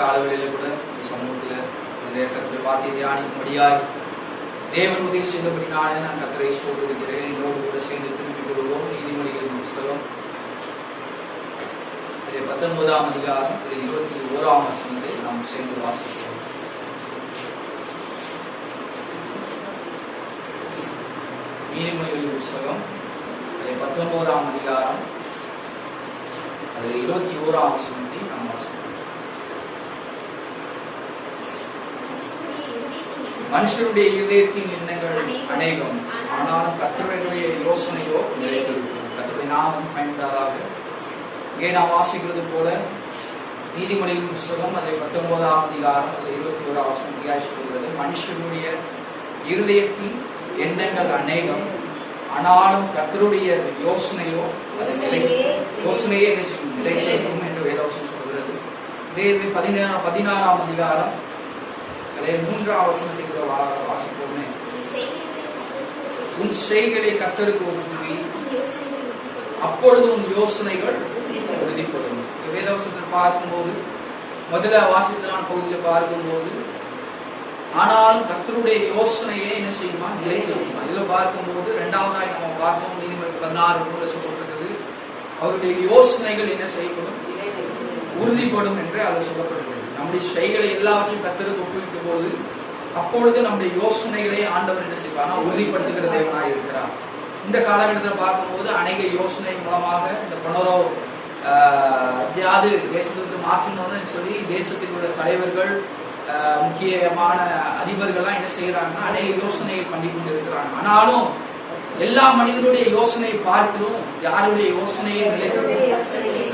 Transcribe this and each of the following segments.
காலவெளியில கூட சமூகத்துல கர்த்தருடைய வார்த்தையை தியானிக்கும்படியாய் தேவன் உதவி செய்தபடினாலே நான் கர்த்தரை ஸ்தோத்திரிக்கிறேன். என்னோடு கூட சேர்ந்து திரும்பிக் கொள்வோம். நீதிமொழிகளின் புஸ்தகம் 19ஆம் அதிகாரம் 21ஆம் வசனத்தை நாம் சேர்ந்து வாசிக்கிறோம். நீதிமொழிகளின் புஸ்தகம் 19ஆம் அதிகாரம் 21ஆம் வசனத்தை நாம் வாசிக்கிறோம். மனுஷருடைய இதயத்தின் எண்ணங்கள் அநேகம், ஆனாலும் கர்த்தருடைய யோசனையோ நிலைத்திருக்கும். கர்த்தருடைய நாமம் பயன்படாதாக. இங்கே நாம் வாசிக்கிறது போல நீதிமொழிகளின் புஸ்தகம் 19ஆம் அதிகாரம் 21ஆம் வசனம் சொல்கிறது, மனுஷருடைய இருதயத்தின் எண்ணங்கள் அநேகம், ஆனாலும் கர்த்தருடைய யோசனையோ அது யோசனையே நிலைத்திருக்கும் என்று வேதவசனம் சொல்கிறது. இதே 16ஆம் அதிகாரம் 3ஆம் வசனத்தை கூட வாசிப்போமே. உன் செய்களை கர்த்தருக்கு ஒப்புவி, அப்பொழுது உன் யோசனைகள் உறுதிப்படும். வேதவசனத்தில் பார்க்கும்போது முதல்ல வாசித்தலான பகுதியில் பார்க்கும்போது ஆனாலும் கர்த்தருடைய யோசனையே என்ன செய்யுமா நிலைத்திருக்கும். இதுல பார்க்கும்போது இரண்டாவதாய் நம்ம பார்ப்போம். நீதிமொழி 16 சொல்லப்பட்டிருக்கிறது, அவருடைய யோசனைகள் என்ன செய்யப்படும், உறுதிப்படும் என்று அது சொல்லப்படுகிறது. நம்முடைய செய்களை எல்லாவற்றையும் கர்த்தருக்கு ஒப்புவிக்கும் போது அப்பொழுது நம்முடைய யோசனைகளை ஆண்டவர் என்ன செய்வார், உறுதிப்படுத்துகிற தேவனாய் இருக்கிறார். இந்த காலகட்டத்தில் பார்க்கும்போது அநேக யோசனை மூலமாக இந்த பணரோ எப்படியாவது தேசத்திற்கு மாற்றணும்னு சொல்லி தேசத்தில் உள்ள தலைவர்கள் முக்கியமான அதிபர்கள்லாம் என்ன செய்யறாங்கன்னா அநேக யோசனைகள் பண்ணி கொண்டு இருக்கிறாங்க. ஆனாலும் எல்லா மனிதனுடைய யோசனையை பார்க்கிறோம், யாருடைய யோசனையை நிலைத்திருக்கும்,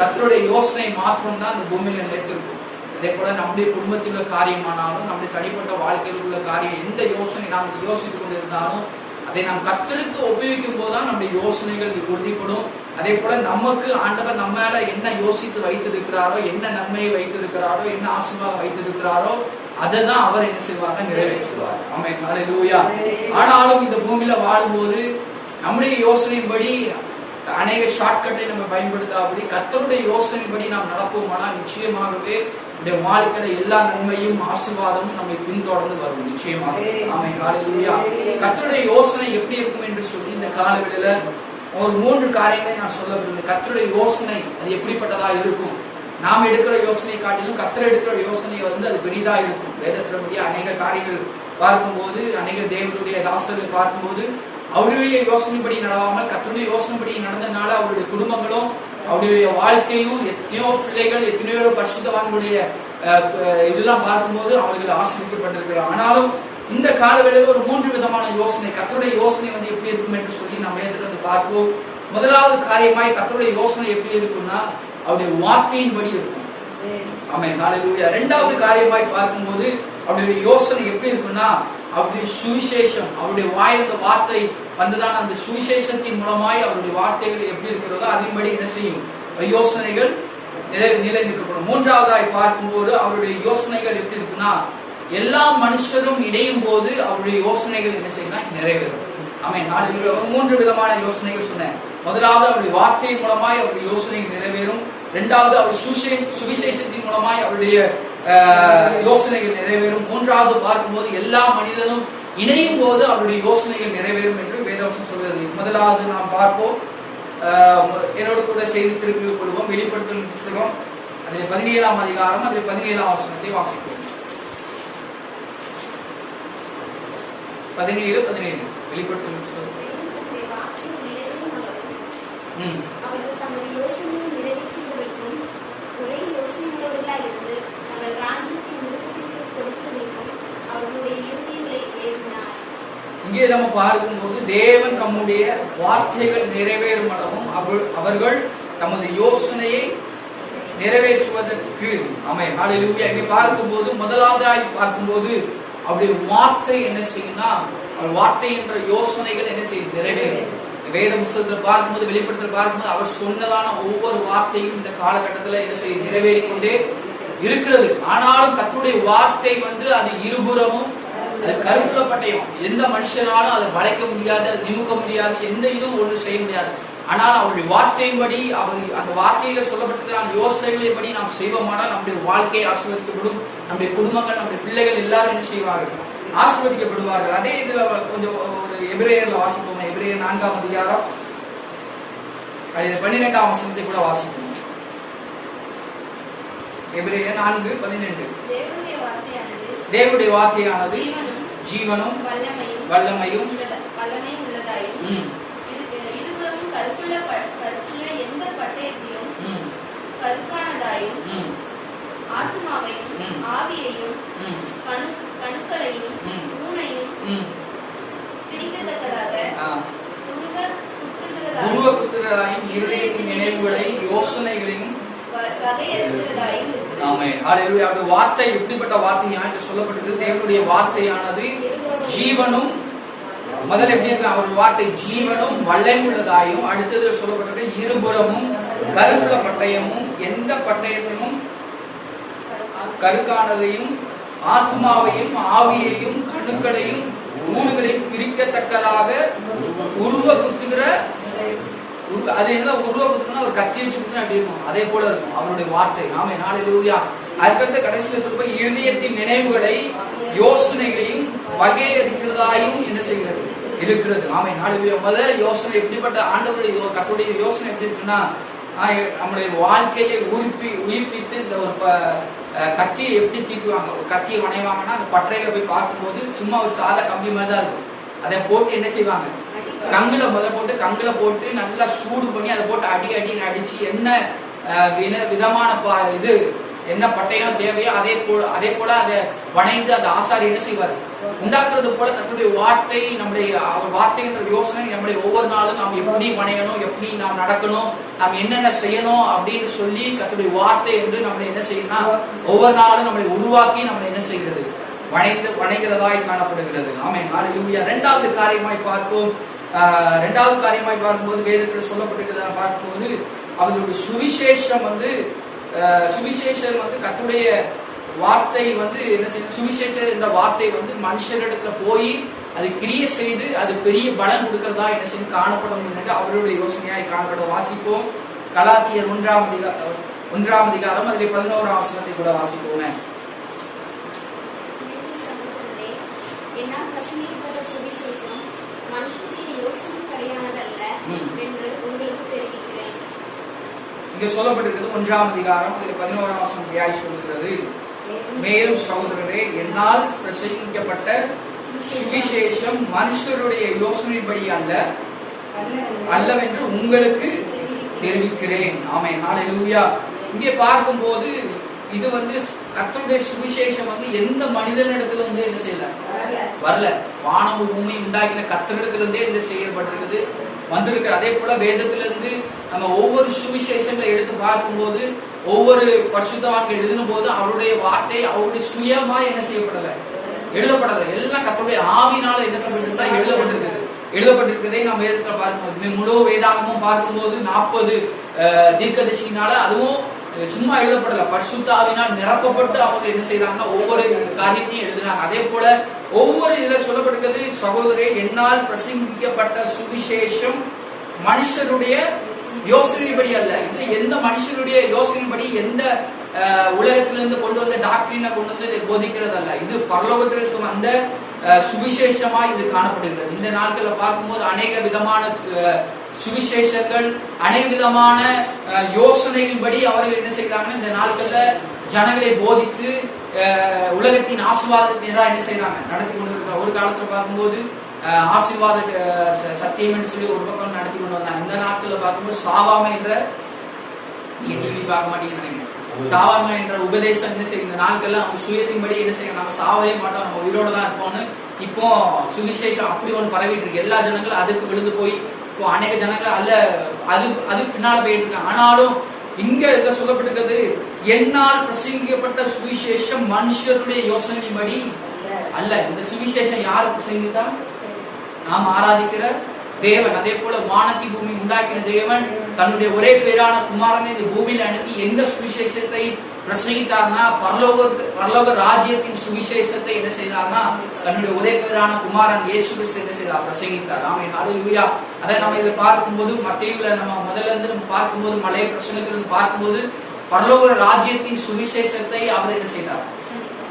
கர்த்தருடைய யோசனை மாற்றம் தான் இந்த பூமியில நிலைத்திருக்கும். அதே போல நம்முடைய குடும்பத்தில் உள்ள காரியமானாலும் நம்முடைய தனிப்பட்ட வாழ்க்கையில் உள்ள காரியம் எந்த யோசனை நாம் யோசித்துக் கொண்டு இருந்தாலும் அதை நாம் கர்த்தருக்கு உபயோகிக்கும் போதுதான் நம்முடைய யோசனைகள் உறுதிப்படும். அதே போல நமக்கு ஆண்டவர் நம்ம மேல என்ன யோசித்து வைத்திருக்கிறாரோ, என்ன நன்மையை வைத்திருக்கிறாரோ, என்ன ஆசீர்வாதம் வைத்திருக்கிறாரோ அதைதான் அவர் என்ன செய்வாங்க, நிறைவேற்றுவார். ஆமென், ஹல்லேலூயா. ஆனாலும் இந்த பூமியில வாழும்போது நம்முடைய யோசனையின்படி அநேக ஷார்ட்கட்டை நம்ம பயன்படுத்தாபடி கர்த்தருடைய யோசனைப்படி நாம் நடப்போமானால் நிச்சயமாகவே இந்த வாழ்க்கையில எல்லா நன்மையும் ஆசீர்வாதமும் நம்மை பின்தொடர்ந்து வரும் நிச்சயமாக. ஆமென், ஹல்லேலூயா. கர்த்தருடைய யோசனை எப்படி இருக்கும் என்று சொல்லி இந்த காலவெளியில ஒரு 3 காரியங்களை நான் சொல்ல விரும்புகிறேன். கர்த்தருடைய யோசனை அது எப்படிப்பட்டதா இருக்கும். நாம் எடுக்கிற யோசனை காட்டிலும் கர்த்தர் எடுக்கிற யோசனை அது பெரிதா இருக்கும். வேதத்தின்படி அநேக காரியங்கள் பார்க்கும்போது அநேக தேவனுடைய தாசர்கள் பார்க்கும்போது அவருடைய யோசனைப்படி நடவாமல் கர்த்தருடைய யோசனைப்படி நடந்ததுனால அவருடைய குடும்பங்களும் அவருடைய வாழ்க்கையும் எத்தனையோ பிள்ளைகள் எத்தனையோ பரிசுத்தவான்களுடைய இதெல்லாம் பார்க்கும்போது அவர்கள் ஆசீர்வதிக்கப்பட்டிருக்கிறார். ஆனாலும் இந்த காலவெளியில் ஒரு 3 விதமான யோசனை, கர்த்தருடைய யோசனை எப்படி இருக்கும் என்று சொல்லி நம்ம வேதத்திலிருந்து பார்ப்போம். முதலாவது காரியமாய் கர்த்தருடைய யோசனை எப்படி இருக்கும்னா அவருடைய வார்த்தையின்படி இருக்கும். ஆமென், ஹல்லேலூயா. இரண்டாவது காரியமாய் பார்க்கும்போது அவருடைய யோசனை எப்படி இருக்குன்னா அவருடைய சுவிசேஷம், அவருடைய வாயிலிருந்த வார்த்தை வந்ததான அந்த சுவிசேஷத்தின் மூலமாய் அவருடைய வார்த்தைகள் எப்படி இருக்கிறதோ அதன்படி என்ன செய்யும், யோசனைகள் நிலைநிற்கப்படும். மூன்றாவதாய் பார்க்கும்போது அவருடைய யோசனைகள் எப்படி இருக்குன்னா எல்லா மனுஷரும் இணையும் போது அவருடைய யோசனைகள் என்ன செய்யணும், நிறைவேறும். ஆமென், ஹல்லேலூயா. 3 விதமான யோசனைகள் சொன்னேன். முதலாவது அவருடைய வார்த்தையின் மூலமாய் அவருடைய யோசனைகள் நிறைவேறும். இரண்டாவது அவர் சுவிசேஷத்தின் மூலமாய் அவருடைய யோசனைகள் நிறைவேறும். மூன்றாவது பார்க்கும்போது எல்லா மனிதனும் இணையும் போது அவருடைய யோசனைகள் நிறைவேறும் என்று வேதவசனம் சொல்கிறது. முதலாவது நாம் பார்ப்போம். என்னோடு கூட செய்தி திருப்பிக் கொள்வோம். வெளிப்படுத்தல் புத்தகம் அதில் 17ஆம் அதிகாரம் அதில் 17ஆம் வசனத்தை வாசிப்போம். 17 வெளிப்படுத்தல் புத்தகம். இங்கே நம்ம பார்க்கும்போது தேவன் தம்முடைய வார்த்தைகள் நிறைவேறும் அளவும் அவர்கள் தமது யோசனையை நிறைவேற்றுவதற்கு. ஆமென், ஹல்லேலூயா. இங்கே பார்க்கும்போது முதலாவதாய் பார்க்கும்போது அவருடைய வார்த்தை என்ன செய்யும்னா அவர் வார்த்தை என்ற யோசனைகள் என்ன செய்யும், நிறைவேறும். வேத புத்தகத்தில் பார்க்கும்போது வெளிப்படுத்தல் பார்க்கும்போது அவர் சொன்னதான ஒவ்வொரு வார்த்தையும் இந்த காலகட்டத்தில் என்ன செய்ய நிறைவேறிக்கொண்டே இருக்கிறது. ஆனாலும் கர்த்தருடைய வார்த்தை அது இருபுறமும் அது கருத்துல பட்டயம். எந்த மனுஷனாலும் அதை வளைக்க முடியாது, அது நிமிக்க முடியாது, எந்த இதுவும் ஒன்று செய்ய முடியாது. ஆனால் அவருடைய வார்த்தையின்படி அவர் அந்த வார்த்தையில சொல்லப்பட்டிருக்கிற யோசனைகளின்படி நாம் செய்வோமானால் நம்முடைய வாழ்க்கை ஆசீர்வதிக்கப்படும். நம்முடைய குடும்பங்கள், நம்முடைய பிள்ளைகள் எல்லாரும் என்ன செய்வார்கள்? ஆசீர்வதிக்கப்படுவார்கள். அதே இதுல கொஞ்சம் ஒரு எபிரேயர்ல வாசிப்போம். எபிரேயர் 4ஆம் அதிகாரம் 12ஆம் வசனத்தை கூட வாசிப்போம். எபிரேயர் 4:12. தேவனுடைய வார்த்தையானது ஜீவனும் வல்லமையும் எந்த பட்டயத்திலும் கற்கானதாயும் ஆத்மாவையும் ஆவியையும் கணுக்களையும் ஊனையும் பிரிக்கத்தக்கதாக உருவ குத்துகிறதாயும் இருதயத்தின் நினைவுகளையும் யோசனைகளையும் வார்த்தை எப்படிப்பட்ட வார்த்தையாக சொல்லப்பட்டது? தேவனுடைய வார்த்தையானது ஜீவனும், முதல்ல எப்படி இருக்கு அவர் வார்த்தை ஜீவனும் வல்லமையுள்ளதாயும், அடுத்தது சொல்லப்பட்டது இருபுறமும் கருப்புள்ள பட்டயமும், எந்த பட்டயத்திலும் கருக்கானதையும் ஆத்மாவையும் ஆவியையும் கணுக்களையும் ஊடுகளையும் பிரிக்கத்தக்கதாக உருவ குத்துகிற, அது என்ன உருவ குத்துனா ஒரு கத்தி வச்சு குத்துனா அப்படி இருக்கும், அதே போல இருக்கும் அவருடைய வார்த்தை. நாம நாளையா அதுக்கடுத்து கடைசியில சொல்ல இருதயத்தின் நினைவுகளை யோசனைகளையும் வகையறிக்கிறதாயும் என்ன செய்கிறது இருக்கிறது. ஆமை நாளையா முதல் யோசனை எப்படிப்பட்ட ஆண்டவருடைய கத்துடைய யோசனை எப்படி இருக்குன்னா, நம்முடைய வாழ்க்கையை உயிர்ப்பித்து இந்த ஒரு கத்தியை எப்படி தீட்டுவாங்க, ஒரு கத்தியை வணைவாங்கன்னா அந்த பட்டறையில போய் பார்க்கும்போது சும்மா ஒரு சாதா கம்பி மாதிரி தான் இருக்கும். அதை போட்டு என்ன செய்வாங்க, கங்குல கங்குல போட்டு நல்லா சூடு பண்ணி அதை போட்டு அடிச்சு என்ன விதமான இது என்ன பட்டயம் தேவையோ அதே போல அதை வணைந்து அந்த ஆசாரி என்ன செய்வார் உண்டாக்குறது போல கர்த்தருடைய வார்த்தை, நம்முடைய வார்த்தைன்ற யோசனை நம்முடைய ஒவ்வொரு நாளும் நாம் எப்படி வணையணும், எப்படி நாம் நடக்கணும், நாம் என்னென்ன செய்யணும் அப்படின்னு சொல்லி கர்த்தருடைய வார்த்தை என்று நம்மளை என்ன செய்யணும்னா ஒவ்வொரு நாளும் நம்மளை உருவாக்கி நம்மளை என்ன செய்கிறது வணைகிறதாய் காணப்படுகிறது. ஆமென். ஹல்லேலூயா. இரண்டாவது காரியமாய் பார்ப்போம். இரண்டாவது காரியமாய் பார்க்கும்போது வேதத்தில் சொல்லப்பட்டிருக்கிறத பார்க்கும்போது அவர்களுடைய சுவிசேஷம் கர்த்தருடைய வார்த்தை என்ன செய்யும், சுவிசேஷ இந்த வார்த்தை மனுஷரிடத்துல போய் அது கிரியை செய்து அது பெரிய பலன் கொடுக்கிறதா என்ன செய்யும் காணப்படும் என்று அவருடைய யோசனையாய் காணப்பட வாசிப்போம். கலாத்தியர் 1ஆம் அதிகாரம் அதிலே 11ஆம் வசனத்தை கூட வாசிப்போம். இங்க சொல்லப்பட்டிருக்கிறது 1ஆம் அதிகாரம் 11ஆம் வசனம் சொல்கிறது, மேலும் சகோதரரே, என்னால் பிரசங்கிக்கப்பட்ட சுவிசேஷம் மனுஷருடைய யோசனைப்படி அல்லவென்று உங்களுக்கு தெரிவிக்கிறேன். ஆமென். ஹல்லேலூயா. இங்கே பார்க்கும்போது இது கர்த்தருடைய சுவிசேஷம் எந்த மனிதனிடத்துல என்ன செய்யல வரல, வானம் பூமி உண்டாக்கின கர்த்தரிடத்திலிருந்தே இந்த செய்யப்பட்டிருக்குது வந்திருக்கு. அதே போல வேதத்திலிருந்து நம்ம ஒவ்வொரு சுவிசேஷங்களை எடுத்து பார்க்கும்போது ஒவ்வொரு பரிசுத்தவான்கள் எழுதின போது அவருடைய வார்த்தை அவருடைய சுயமா என்ன செய்யப்படல, எழுதப்படல, எல்லாம் கர்த்தருடைய ஆவினால என்ன செய்யப்பட்டிருந்தா எழுதப்பட்டிருக்கிறதை நாம் வேதத்துல பார்க்கும்போது முழு வேதாகமும் பார்க்கும்போது 40 தீர்க்கதரிசியினால அதுவும் சும்மா எழுதப்படல, பரிசுத்த ஆவினால் நிரப்பப்பட்டு அவங்க என்ன செய்தாங்கன்னா ஒவ்வொரு காரியத்தையும் எழுதினாங்க. அதே போல ஒவ்வொரு இதுல சொல்லப்பட்டிருக்கிறது, சகோதரே, என்னால் பிரசங்கிக்கப்பட்ட சுவிசேஷம் மனுஷருடைய யோசனைப்படி அல்ல. இது எந்த மனுஷனுடைய யோசனைப்படி எந்த உலகத்திலிருந்து கொண்டு வந்த டாக்டரினை கொண்டு வந்து போதிக்கிறது அல்ல, இது பரலோகத்திற்கு வந்த சுவிசேஷமா இது காணப்படுகிறது. இந்த நாட்களை பார்க்கும்போது அநேக விதமான சுவிசேஷங்கள், அநேக விதமான யோசனைகளின்படி அவர்கள் என்ன செய்யறாங்க, இந்த நாட்கள்ல ஜனங்களை போதித்து உலகத்தின் ஆசீர்வாதத்தை என்ன செய்யறாங்க நடத்தி கொண்டு இருக்கிற. ஒரு காலத்துல பார்க்கும்போது ஆசீர்வாத சத்தியம் சொல்லி ஒரு பக்கம் நடத்தி கொண்டு வந்தாங்க. இந்த நாட்கள்ல பார்க்கும்போது சாவாமை என்ற, டிவி பார்க்க மாட்டேங்கிறாங்க, சாவாமை என்ற உபதேசம் என்ன செய்யும், இந்த நாட்கள்ல அவங்க சுயத்தின்படி என்ன செய்யணும், நம்ம சாவவே மாட்டோம், நம்ம உயிரோட தான் இருப்போம்னு இப்போ சுவிசேஷம் அப்படி ஒன்று பரவிட்டு இருக்கு. எல்லா ஜனங்களும் அதுக்கு விழுந்து போய் இப்போ அநேக ஜனங்கள் அது பின்னால போயிட்டு இருக்காங்க. ஆனாலும் இங்க சொல்லப்பட்டிருக்கிறது, என்னால் பிரசங்கிக்கப்பட்ட சுவிசேஷம் மனுஷருடைய யோசனைப்படி அல்ல. இந்த சுவிசேஷம் யார் பிரசங்கித்தா, நாம் ஆராதிக்கிற தேவன், அதே போல வானத்தி பூமி உண்டாக்கின தேவன் தன்னுடைய ஒரே பேரான குமாரனை இந்த பூமியில அனுப்பி எந்த சுவிசேஷத்தை பிரசங்கித்தார்னா பரலோக ராஜ்யத்தின் சுவிசேஷத்தை என்ன செய்தார்னா தன்னுடைய ஒரே பேரான குமாரன் இயேசு கிறிஸ்து என்ன செய்தார், பிரசங்கித்தார். ஆமென், ஹல்லேலூயா. அதை நம்ம இதை பார்க்கும்போது மத்தேயுல நம்ம முதல்ல இருந்து நம்ம பார்க்கும்போது மலைய பிரசங்கத்திலிருந்து பார்க்கும்போது பரலோக ராஜ்யத்தின் சுவிசேஷத்தை அவர் என்ன செய்தார்,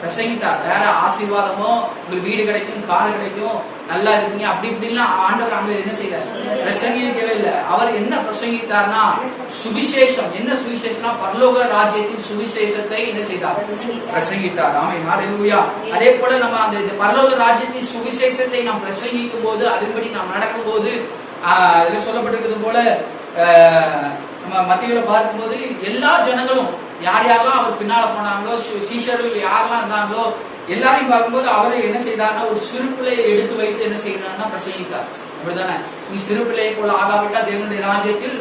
பிரசங்கித்தார். வேற ஆசீர்வாதமோ உங்களுக்கு வீடு கிடைக்கும், கார் கிடைக்கும், நல்லா இருப்பீங்க அப்படி இப்படிலாம் ஆண்டவர் அங்க என்ன செய்யறார், பிரசங்கிக்கவே இல்லை. அவர் என்ன பிரசங்கித்தார்னா சுவிசேஷம். என்ன சுவிசேஷம்னா பரலோக ராஜ்யத்தின் சுவிசேஷத்தை என்ன செய்தார், பிரசங்கித்தார். ஆமென், ஹல்லேலூயா. அதே போல நம்ம அந்த பரலோக ராஜ்யத்தின் சுவிசேஷத்தை நாம் பிரசங்கிக்கும் போது அதன்படி நாம் நடக்கும் போது இதுல சொல்லப்பட்டிருக்கிறது போல நம்ம மத்தியில பார்க்கும்போது எல்லா ஜனங்களும் யார் யாரெல்லாம் அவர் பின்னால போனாங்களோ, சீஷர்கள் யாரெல்லாம் இருந்தாங்களோ எல்லாரையும் பார்க்கும்போது அவரு என்ன செய்தார்னா ஒரு சிறு பிள்ளையை எடுத்து வைத்து என்ன செய்யறாருன்னா பிரசங்கித்தார். அப்படிதானே, நீ சிறு பிள்ளையை போல ஆகாவிட்டா தேவனுடைய ராஜ்யத்தில்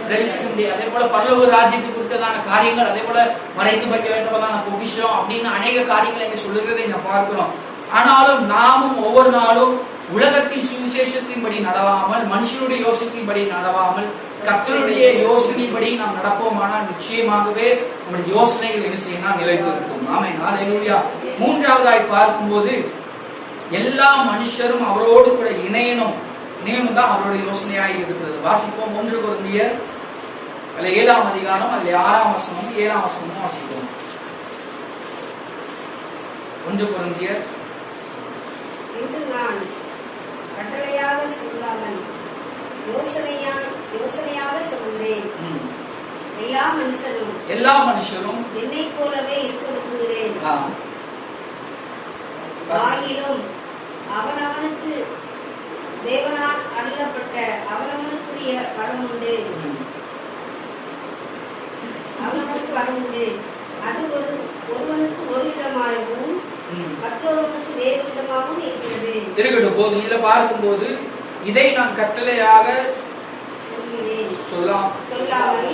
பிரவேசிக்க முடியாது. அதே போல பரலோக ராஜ்யத்துக்கு குறித்ததான காரியங்கள், அதே போல மறைத்து வைக்க வேண்டுவதான பொக்கிஷம் அப்படின்னு அநேக காரியங்களை இங்க சொல்லுகிறதை நம்ம பார்க்கிறோம். ஆனாலும் நாமும் ஒவ்வொரு நாளும் உலகத்தின் சுவிசேஷத்தின்படி நடவாமல், மனுஷனுடைய யோசனையின்படி நடவாமல், கர்த்தருடைய யோசனைப்படி நாம் நடப்போமானால் நிச்சயமாகவே நம்முடைய யோசனைகள் என்ன செய்யணும், நிலைத்து இருக்கும். ஆமென், ஹல்லேலூயா. மூன்றாவதாய் பார்க்கும்போது எல்லா மனுஷரும் அவரோடு கூட இணையணும் தான் அவருடைய யோசனையாக இருக்கிறது. வாசிப்போம் 1 கொரிந்தியர் 7ஆம் அதிகாரம் அதுல 6ஆம் வசனமும் 7ஆம் வசனமும் வாசிப்போம். 1 கொரிந்தியர் நான் கட்டளையாக சொல்லாமல் யோசனையாக சொல்கிறேன். எல்லா மனுஷரும் என்னை போலவே இருக்க விரும்புகிறேன். ஆகிலும் அவனவனுக்கு தேவனால் அருளப்பட்ட அவனவனுக்குரிய வரம் உண்டு. அது ஒருவனுக்கு ஒரு விதமாகவும் மற்றொருவனுக்கு வேறு விதமாகவும் இருக்கிறது. இருக்கட்டும் போது இதுல பார்க்கும்போது இதை நான் கட்டளையாக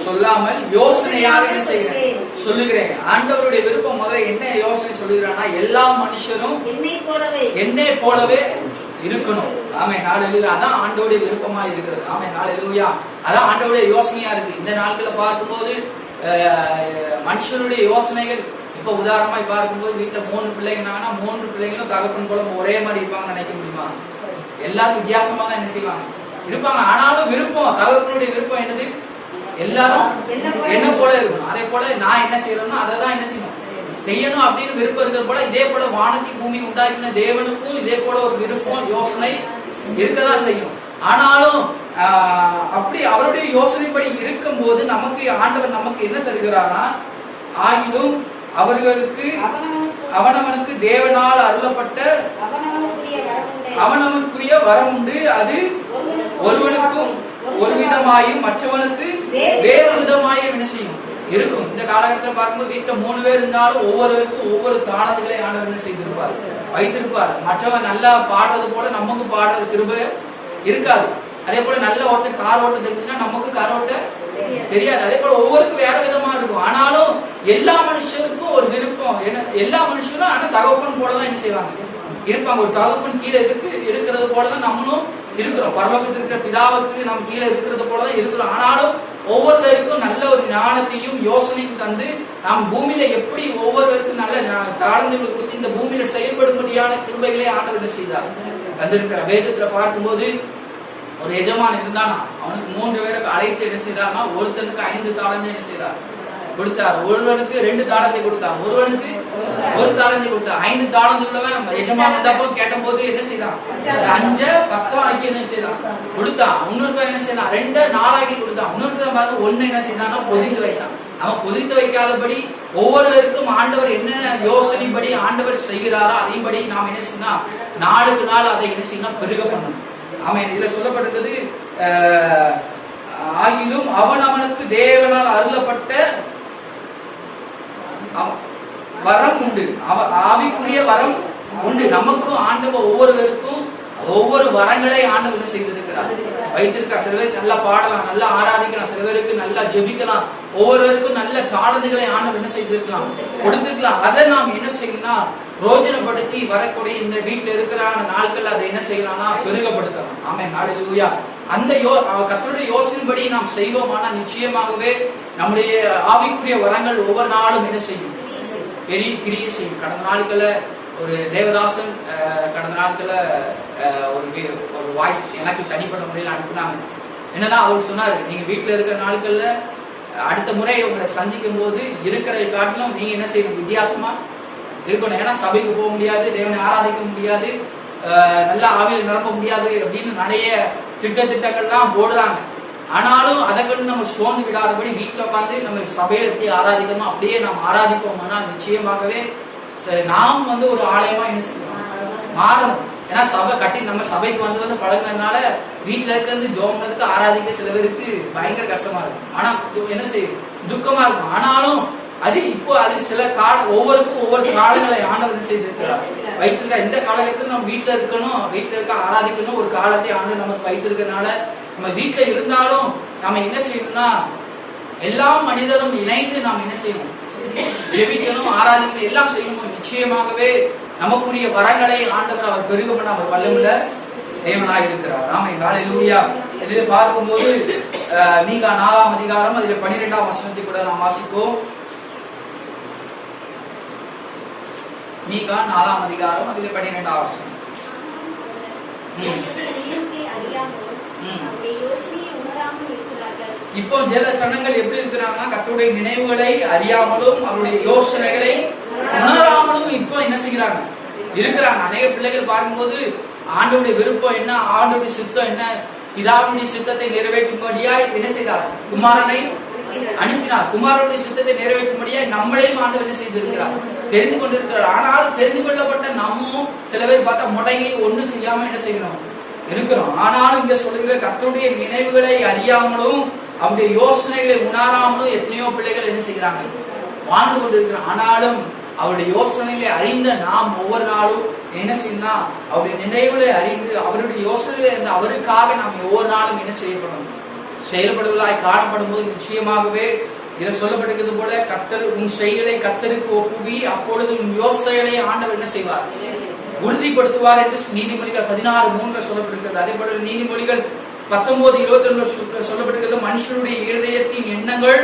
சொல்லாமல் யோசனையாக என்ன செய்கிறேன் சொல்லுகிறேன். ஆண்டவருடைய விருப்பம் முதல்ல என்ன யோசனை சொல்லுகிறான்னா எல்லா மனுஷரும் என்னை போலவே இருக்கணும். ஆமென், ஹல்லேலூயா. அதான் ஆண்டவருடைய விருப்பமா இருக்கிறது. ஆமென், ஹல்லேலூயா. அதான் ஆண்டவருடைய யோசனையா இருக்கு. இந்த நாட்களை பார்க்கும்போது மனுஷனுடைய யோசனைகள் இப்ப உதாரணமா பார்க்கும்போது வீட்டுல 3 பிள்ளைங்கனாங்கன்னா 3 பிள்ளைங்களும் தகப்பன் போல ஒரே மாதிரி இருப்பாங்க நினைக்க முடியுமா? எல்லாரும் வித்தியாசமா தான் என்ன செய்வாங்க இருப்பாங்க. ஆனாலும் விருப்பம், தகப்பனுடைய விருப்பம் என்னது, எல்லாரும் என்ன போல இருக்கணும். அதே போல நான் என்ன செய்யறேன்னா அதை தான் என்ன செய்யணும் அப்படின்னு விருப்பம் இருக்கிறது போல இதே போல வானத்தை பூமி உண்டாக்கின தேவனுக்கும் இதே போல ஒரு விருப்பம் யோசனை இருக்கதான் செய்யும். ஆனாலும் அப்படி அவருடைய யோசனைப்படி இருக்கும் போது நமக்கு ஆண்டவர் நமக்கு என்ன தருகிறாரா, ஆகிலும் அவர்களுக்கு அவனவனுக்கு தேவனால் அருளப்பட்ட அவனவனுக்குரிய வரம் உண்டு. அது ஒருவனுக்கும் ஒரு விதமாயும் மற்றவனுக்கு வேறு விதமாயும் என்ன செய்யும் இருக்கும். இந்த காலகட்டத்தில் பார்க்கும்போது வீட்டுல 3 பேர் இருந்தாலும் ஒவ்வொருவருக்கும் ஒவ்வொரு தாளங்களை ஆண்டவர் என்ன செய்திருப்பார், வைத்திருப்பார். மற்றவங்க நல்லா பாடுறது போல நமக்கு பாடுறது கிருபை இருக்காது. அதே போல நல்ல ஓட்ட கார் ஓட்ட தெரிஞ்சுன்னா நமக்கு கார் ஓட்ட தெரியாது. அதே போல ஒவ்வொருக்கும் வேற விதமா இருக்கும். ஆனாலும் எல்லா மனுஷருக்கும் ஒரு விருப்பம், எல்லா மனுஷரும் ஆனா தகப்பன் போலதான் என்ன செய்வாங்க இருப்பாங்க. ஒரு தகப்பன் கீழே இருக்கிறது போலதான் நம்மளும் இருக்கிறோம். பரலோகத்தில் இருக்கிற பிதாவுக்கு நம்ம கீழே இருக்கிறது போலதான் இருக்கிறோம். ஆனாலும் ஒவ்வொருத்தருக்கும் நல்ல ஒரு ஞானத்தையும் யோசனையும் தந்து நாம் பூமியில எப்படி ஒவ்வொருவருக்கும் நல்ல தாழ்ந்துகள் கொடுத்து இந்த பூமியில செயல்படும்படியான கிருபைகளை ஆண்டவர் செய்தார் வந்திருக்கிற வேதத்துல பார்க்கும்போது ஒரு எஜமான் இருந்தானா அவனுக்கு 3 பேருக்கு அழைத்து என்ன செய்தார்னா ஒருத்தனுக்கு 5 தாளந்தை என்ன செய்தார் கொடுத்தார். ஒருவனுக்கு 2 தாளந்தை கொடுத்தார், ஒருவனுக்கு 1 தாளந்தை கொடுத்தார். 5 தாளந்து உள்ளவன் எஜமான் வந்தப்போ கேட்ட போது என்ன செய்தான், 5 10 ஆக்கி என்ன செய்தான் கொடுத்தான். இன்னொருக்க என்ன செய்தான் 2 4 ஆக்கி கொடுத்தான். இன்னொருக்க பார்த்து 1 என்ன செய்தான்னா பொதித்து வைத்தான். அவன் பொதித்து வைக்காதபடி ஒவ்வொருவருக்கும் ஆண்டவர் என்ன யோசனைப்படி ஆண்டவர் செய்கிறாரோ அதைப்படி நாம் என்ன செய்யணும், நாளுக்கு நாள் அதை என்ன செய்யணும் பெருக பண்ணணும். ஆமென். இதுல சொல்லப்பட்டிருக்கிறது ஆகிலும் அவனுக்கு தேவனால் அருளப்பட்ட வரம் உண்டு, ஆவிக்குரிய வரம் உண்டு. நமக்கும் ஆண்டவர் ஒவ்வொருவருக்கும் ஒவ்வொரு வரங்களை ஆண்டவர் செய்திருக்கிறார். வைத்திருக்கார். சில பேருக்கு நல்லா பாடலாம், நல்லா ஆராதிக்கலாம், சில பேருக்கு நல்லா ஜெபிக்கலாம், ஒவ்வொருவருக்கும் நல்ல தாளந்துகளை ஆண்டவர் என்ன செய்திருக்கலாம், கொடுத்திருக்கலாம். அதை நாம் என்ன செய்யணும்னா ரோஜனப்படுத்தி வரக்கூடிய இந்த வீட்டுல இருக்கிற நாட்கள் அதை என்ன செய்யலாம்னா பெருகப்படுத்தலாம். ஆமென், ஹல்லேலூயா. அந்த கர்த்தருடைய யோசனைப்படி நாம் செய்வோமானா நிச்சயமாகவே நம்முடைய ஆவிக்குரிய வரங்கள் ஒவ்வொரு நாளும் என்ன செய்யும், பெரிய கிரியை செய்யும். கடந்த நாட்கள்ல ஒரு தேவதாசன் கடந்த நாட்கள்ல ஒரு வாய்ஸ் எனக்கு தனிப்பட்ட முறையில் அனுப்புனாங்க. என்னன்னா அவர் சொன்னாரு, நீங்க வீட்டுல இருக்கிற நாட்கள்ல அடுத்த முறை உங்களை சந்திக்கும் போது இருக்கிறதை காட்டிலும் நீங்க என்ன செய்யணும், வித்தியாசமா இருக்கணும். ஏன்னா சபைக்கு போக முடியாது, தேவனை ஆராதிக்க முடியாது, நல்லா ஆவியில் நிரப்ப முடியாது அப்படின்னு நிறைய திட்டங்கள்லாம் போடுறாங்க. ஆனாலும் அதை கண்டு நம்ம சோர்ந்து விடாதபடி வீட்டுல உட்காந்து நம்ம சபையில எப்படி ஆராதிக்கணும் அப்படியே நாம் ஆராதிப்போம்னா நிச்சயமாகவே நாம் ஒரு ஆலயமா என்ன செய்யணும், மாறணும். ஏன்னா சபை கட்டி நம்ம சபைக்கு வந்து பழகினதுனால வீட்டுல இருக்கிறது ஜோம்னதுக்கு ஆராதிக்க சில பேருக்கு பயங்கர கஷ்டமா இருக்கும். ஆனா என்ன செய்யும், துக்கமா இருக்கும். ஆனாலும் அது இப்போ அது சில ஒவ்வொருக்கும் ஒவ்வொரு காலங்களை ஆண்டவர் செய்திருக்கிறார், வைத்திருக்க. இந்த காலகட்டத்தில் நம்ம வீட்டுல இருக்கணும், வீட்டுல இருக்க ஆராதிக்கணும் ஒரு காலத்தை ஆண்டவர் நமக்கு வைத்திருக்கிறதுனால நம்ம வீட்டுல இருந்தாலும் நம்ம என்ன செய்யணும்னா எல்லா மனிதரும் இணைந்து நாம் என்ன செய்யணும், ஜெபிக்கணும், ஆராதிக்கணும், எல்லாம் செய்யணும். நிச்சயமாகவே நமக்குரிய வரங்களை ஆண்டவர் அவர் பெருகமன அவர் வல்லமுள்ள தேவனாய் இருக்கிறார். ஆமென், ஹல்லேலூயா. இதிலே பார்க்கும்போது மீகா 4ஆம் அதிகாரம் அதில் 12ஆம் வசனத்தை கூட நாம் வாசிப்போம். மீகா 4ஆம் அதிகாரம் அதில் 12ஆம் வசனம். இப்போ ஜெல சனங்கள் எப்படி இருக்கிறாங்கன்னா கர்த்தருடைய நினைவுகளை அறியாமலும் அவருடைய யோசனைகளை உணராமலும் இப்போ என்ன செய்யறாங்க, இருக்கிறாங்க. அநேக பிள்ளைகள் பார்க்கும்போது ஆண்டவருடைய விருப்பம் என்ன, ஆண்டவருடைய சித்தம் என்ன, பிதாவுடைய சித்தத்தை நிறைவேற்றும்படியாய் என்ன செய்தார், குமாரனை அனுப்பினார். குமாரனுடைய சித்தத்தை நிறைவேற்றும்படியாய் நம்மளையும் ஆண்டவர் என்ன செய்திருக்கிறார், தெரிந்து கொண்டிருக்கிறார். ஆனாலும் தெரிந்து கொள்ளப்பட்ட நம்மும் சில பேர் பார்த்தா முடங்கி ஒண்ணு செய்யாம என்ன செய்யணும் இருக்கிறோம். ஆனாலும் இங்க சொல்லுகிற கர்த்தருடைய நினைவுகளை அறியாமலும் அவருடைய யோசனைகளை உணராமலும் எத்தனையோ பிள்ளைகள் என்ன செய்யறாங்க, வாழ்ந்து கொண்டிருக்கிறார். ஆனாலும் அவருடைய யோசனைகளை அறிந்த நாம் ஒவ்வொரு நாளும் என்ன செய்யணும்னா அவருடைய நினைவுகளை அறிந்து அவருடைய யோசனைகளை இருந்து அவருக்காக நாம் ஒவ்வொரு நாளும் என்ன செய்யப்படணும், செயல்படுவதாய் காணப்படும் போது நிச்சயமாகவே இதை சொல்லப்பட்டிருக்கிறது போல கர்த்தர் உன் செயலை கர்த்தருக்கு ஒப்புவி, அப்பொழுது உன் யோசனைகளை ஆண்டவர் என்ன செய்வார், உறுதிப்படுத்துவார் என்று நீதிமொழிகள் 16:3 சொல்லப்பட்டிருக்கிறது. அதே போல நீதிமொழிகள் 19:21 சொல்லப்பட்டிருக்கிறது. மனுஷனுடைய இருதயத்தின் எண்ணங்கள்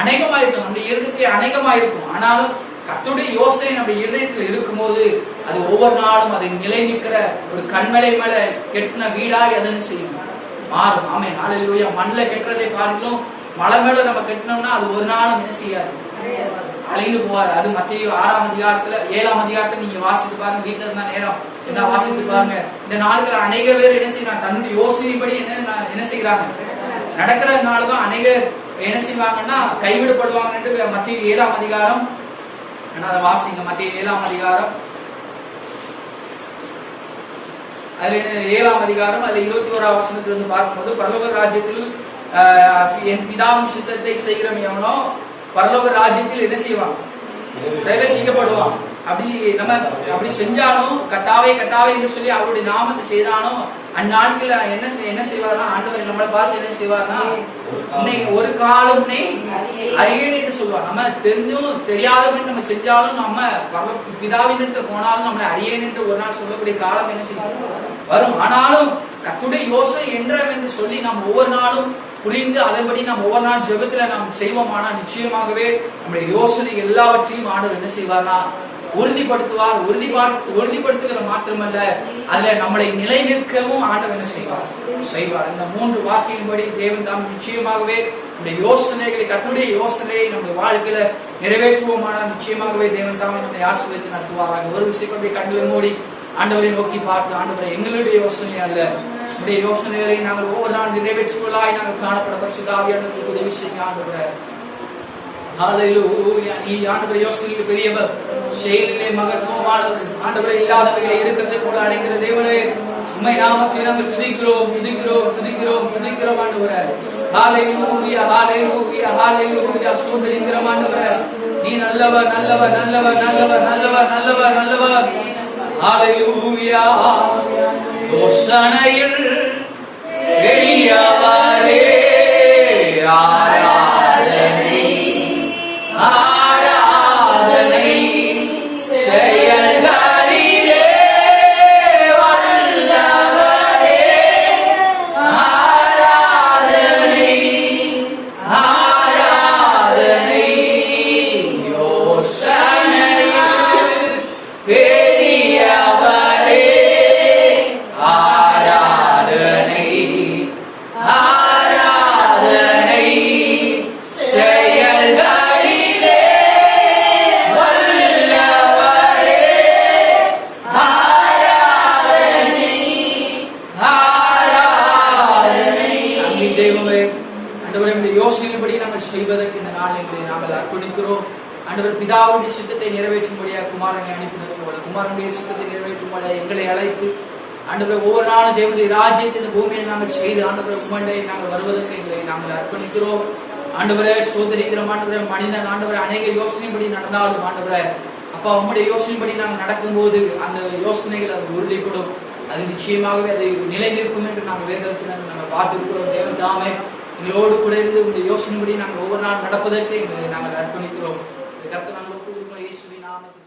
அநேகமாயிருக்கும், நம்முடைய இருதயத்திலே அநேகமாயிருக்கும். ஆனாலும் கர்த்தருடைய யோசனை நம்முடைய இருதயத்தில் இருக்கும் போது அது ஒவ்வொரு நாளும் அதை நிலை நிற்கிற ஒரு கண்மலை மேல கெட்டின வீடாய் அதனை செய்யும், மாறும். ஆமென், ஹல்லேலூயா. மண்ணில் கெட்டுறதை பார்க்கலும் மலை மேல நம்ம கெட்டினோம்னா அது ஒரு நாளும் என்ன செய்யாது, அழிந்து போவாது. அது மத்திய 6ஆம் அதிகாரத்துல 7ஆம் அதிகாரத்துல நீங்க வாசித்து பாருங்க, வீட்டுல இருந்தா நேரம் என்ன வாசித்து பாருங்க. இந்த நாளுக்குள்ள அநேக பேர் என்ன செய்யறாங்க, தன்னுடைய யோசனைப்படி என்ன செய்யறாங்க நடக்கிறதுனாலதான் அநேகர் என்ன செய்வாங்கன்னா கைவிடப்படுவாங்க. மத்திய 7ஆம் அதிகாரம் அதை வாசிங்க. மத்திய 7ஆம் அதிகாரம் அதுல 7ஆம் அதிகாரம் அதுல 21ஆம் வசனத்திலிருந்து பார்க்கும்போது, பரலோக ராஜ்யத்தில் என் பிதாவின் சித்தத்தை செய்கிறவன் எவனோ பரலோக ராஜ்யத்தில் என்ன செய்வான், பிரவேசிக்கப்படுவான். அப்படி நம்ம அப்படி செஞ்சாலும் கத்தாவே கத்தாவே என்று சொல்லி அவருடைய நாமத்தை செய்தாலும் அந்நாட்கள் என்ன செய்வார்னா ஆண்டவர் நம்மளை பார்த்து என்ன செய்வார்னா ஒரு காலம் அறியேன் என்று சொல்லுவார். நம்ம தெரிஞ்சும் தெரியாதவன் நம்ம செஞ்சாலும் நம்ம பிதாவின் போனாலும் நம்மளை அறியேன் என்று ஒரு நாள் சொல்லக்கூடிய காலம் என்ன செய்யும் வரும். ஆனாலும் கர்த்தருடைய யோசனை என்று சொல்லி நாம் ஒவ்வொரு நாளும் புரிந்து அதன்படி நாம் ஒவ்வொரு நாள் ஜெபத்துல நாம் செய்வோமானா நிச்சயமாகவே நம்முடைய யோசனை எல்லாவற்றையும் ஆண்டவர் என்ன செய்வார்னா உறுதிப்படுத்துவார். உறுதிப்படுத்துகிற மாத்திரமல்ல, அதுல நம்மளை நிலை நிற்கவும் ஆண்டவர் என்ன செய்வார். இந்த 3 வாக்கியின்படி தேவன் தாம் நிச்சயமாகவே நம்முடைய யோசனைகளை கர்த்தருடைய யோசனையை நம்முடைய வாழ்க்கையில நிறைவேற்றுவோமானா நிச்சயமாகவே தேவன் தாம் நம்மை ஆசீர்வதித்து நடத்துவார். ஒரு விஷயத்தை கண்களை மூடி ஆண்டவரை நோக்கி பார்த்து, ஆண்டவரை எங்களுடைய யோசனை அல்ல, நம்முடைய யோசனைகளை நாங்கள் ஒவ்வொரு நாள் நிறைவேற்றுவதாய் நாங்கள் காணப்பட பரிசுத்தாவியானவருக்கு உதவி செய்ய ஆண்டவரே. ஹல்லேலூயா. நீ ஆண்டவரே யோசனைக்கு பெரியவர், செயலிலே மகத்துவமானவர். ஆண்டவரே இல்லாதவைகளை இருக்கிறதை போல அழைக்கிற தேவனே, உம்மை நாமத்தில் நாங்கள் துதிக்கிறோம் ஆண்டவரே. ஹல்லேலூயா ஹல்லேலூயா ஹல்லேலூயா. ஸ்தோத்திரிக்கிறோம் ஆண்டவரே. நீ நல்லவர் நல்லவர் நல்லவர் நல்லவர் நல்லவர் நல்லவர் நல்லவர். ஹல்லேலூயா. யோசனையில் பெரியவரே ஆராதனை ஆராதனை செயல்களிலே வல்லவரே ஆராதனை ஆராதனை யோசனையில் பெரியவரே ஆராதனை ஆராதனை செயல்களிலே வல்லவரே ஆராதனை ஆராதனை. அன்பு தெய்வமே, ஆண்டவரே, இந்த யோசனையின்படி நாங்கள் செய்வதற்கு இந்த நாளிலே நாங்கள் அர்ப்பணிக்கிறோம். ஆண்டவர் பிதாவுடைய சித்தத்தை நிறைவேற்றும்படியாக குமாரனை அனுப்பினது போல குமாரனுடைய சித்தத்தை நிறைவேற்றும்படியாக எங்களை அழைத்து ஆண்டவரை ஒவ்வொரு நாளும் தேவனுடைய ராஜ்யத்தை இந்த பூமியை நாங்கள் செய்து ஆண்டவரை உம்மண்டை நாங்கள் வருவதற்கு எங்களை நாங்கள் அர்ப்பணிக்கிறோம். ஆண்டவரே சோதரிக்கிறோம். ஆண்டவரே, மனிதன் ஆண்டவரை அநேக யோசனைப்படி நடந்தாலும் ஆண்டவரை அப்பா உம்முடைய யோசனைப்படி நாங்கள் நடக்கும்போது அந்த யோசனைகள் அது உறுதிப்படும், அது நிச்சயமாகவே அதை நிலை நிற்கும் என்று நாங்கள் வேதத்தினர் நாங்கள் பார்த்திருக்கிறோம். தேவன் தாமே எங்களோடு கூட இருந்து உங்களுடைய யோசனைப்படி நாங்கள் ஒவ்வொரு நாள் நடப்பதற்கு எங்களை நாங்கள் அர்ப்பணிக்கிறோம். கர்த்தர் நாங்கள் ஒப்புக்கொள்கிறோம். இயேசுவின் நாமத்தில்